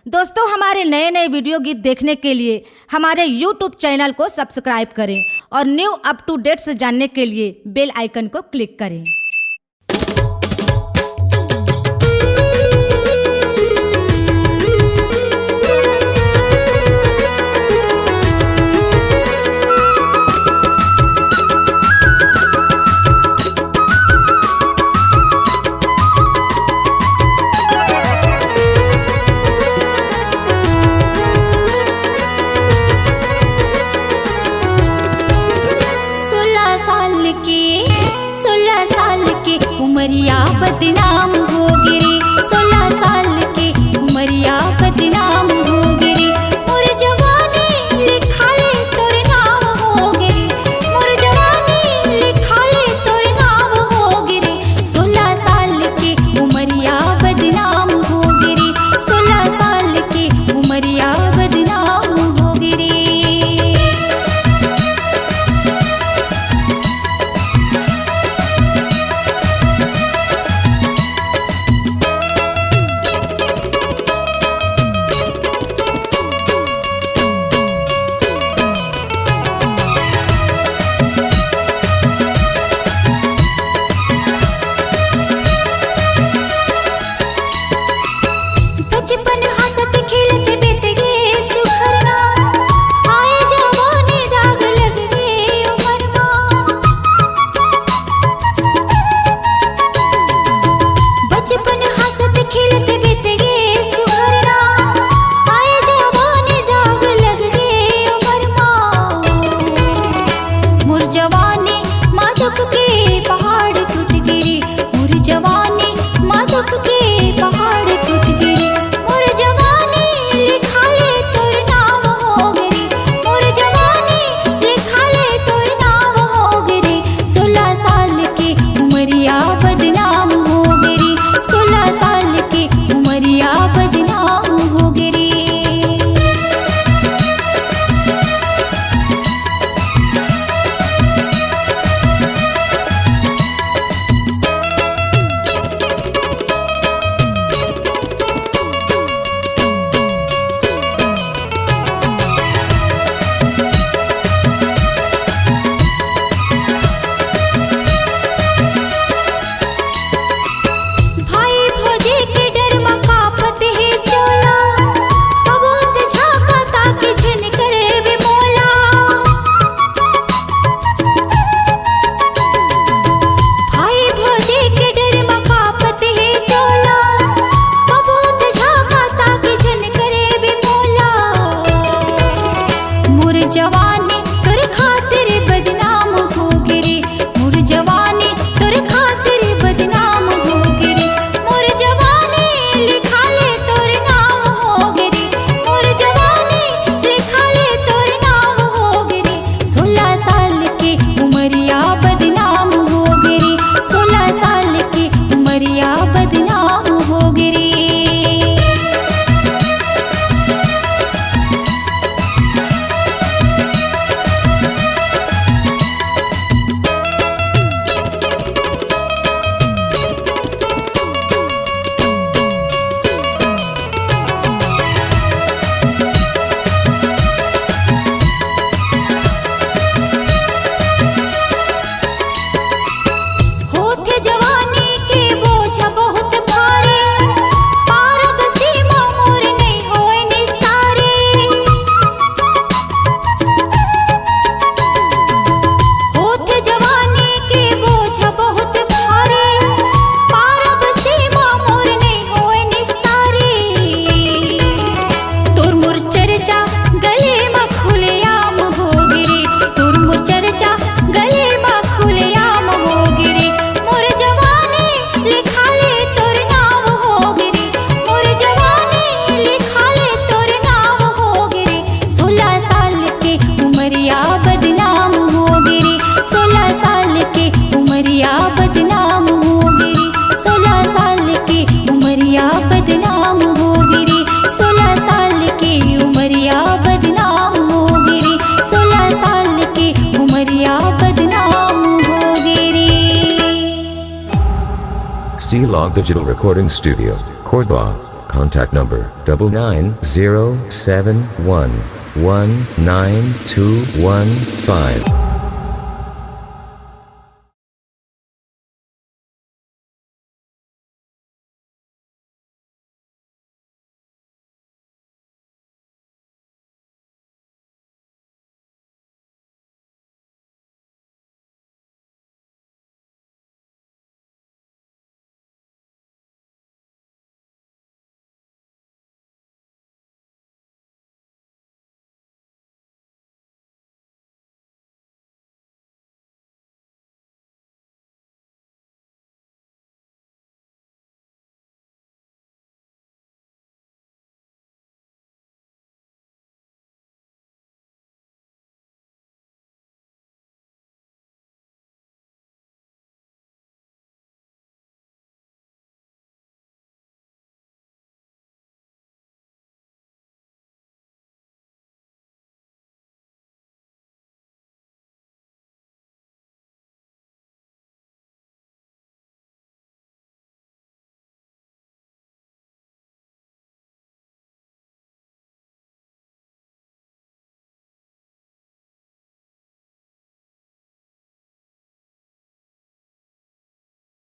दोस्तों, हमारे नए नए वीडियो गीत देखने के लिए हमारे YouTube चैनल को सब्सक्राइब करें और न्यू अप टू डेट्स जानने के लिए बेल आइकन को क्लिक करें। उमरिया बदनाम हो गिरी, 16 साल की उमरिया बदनाम हो गिरी। मोर जवानी लिखा ले तोर नाम हो गिरी, मोर जवानी लिखा ले तोर नाम हो गिरी। 16 साल की उमरिया बदनाम हो गिरी, 16 साल की उमरिया बदनाम हो गिरी। बचपन हंसत खेलत बीत गे सुखरना, आए जवानी दाग लग गे उमर माँ। बचपन हंसत खेलत बीत गे सुखरना, आए जवानी दाग लग गे उमर माँ। मोर जवानी माँ दुख के पहाड़ टूट गिरी, मोर जवानी माँ दुख के पहाड़ टूट गिरी। मोर जवानी लिखा ले तोर नाम हो गिरी, मोर जवानी लिखा ले तोर नाम हो गिरी। 16 साल की उमरिया बदनाम हो गिरी, 16 साल की उमरिया बदनाम हो गिरी। भाई भौजी के डर में कापत है चोला, कबूत झाका ताकि झन करे बे मोला। भाई भौजी के डर में कापत है चोला, कबूत झाका ताकि झन करे बे मोला। मोर जवानी तोर खातिर बदनाम हो गिरी, मोर जवानी तोर खातिर बदनाम हो गिरी। मोर जवानी लिखा ले तोर नाम हो गिरी, मोर जवानी लिखा ले तोर नाम हो गिरी। 16 साल की उमरिया बदनाम हो गिरी, 16 साल की उमरिया बदनाम हो गिरी। होथे जवानी के बोझ बहुत भारी, पार बस्ती माँ मोर नहीं होए निस्तारी। होथे जवानी के बोझ बहुत भारी, पार बस्ती माँ मोर नहीं होए निस्तारी। तोर मोर चर्चा गले में खुलेआम हो गिरी, तोर मोर चर्चा गले में खुलेआम हो गिरी। मोर जवानी लिखा ले तोर नाम हो गिरी, मोर जवानी लिखा ले तोर नाम हो गिरी। 16 साल की उमरिया बदनाम हो गिरी, 16 साल की उमरिया बदनाम हो गिरी, 16 साल की उमरिया बदनाम हो गिरी, 16 साल की उमरिया बदनाम हो गिरी, 16 साल की उमरिया बदनाम हो गिरी। C-Log Digital Recording Studio, Cordoba, Contact number 99071192215.